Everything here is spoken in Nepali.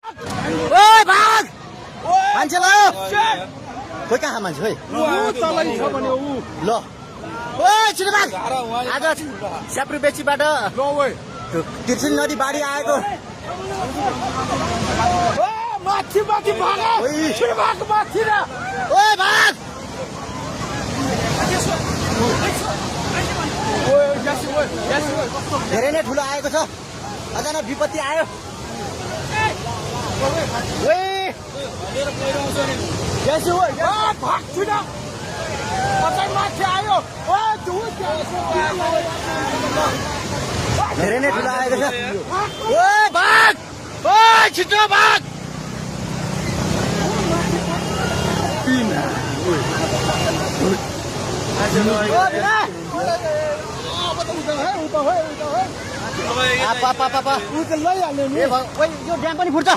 ओए भाग मान्छे ल खोइ कहाँ मान्छे खोइ ल ओए छिटो भाग आज स्याप्रु बेचीबाट तिर्सिन नदी बाढी आएको माथि माथि भाग माथि र ओए भाग धेरै नै ठुलो आएको छ अचानक विपत्ति आयो माथि आयो धेरै नै ठुलो आएको छ ओए भाग ओए छिटो भाग यो ड्याम पनि फुट्छ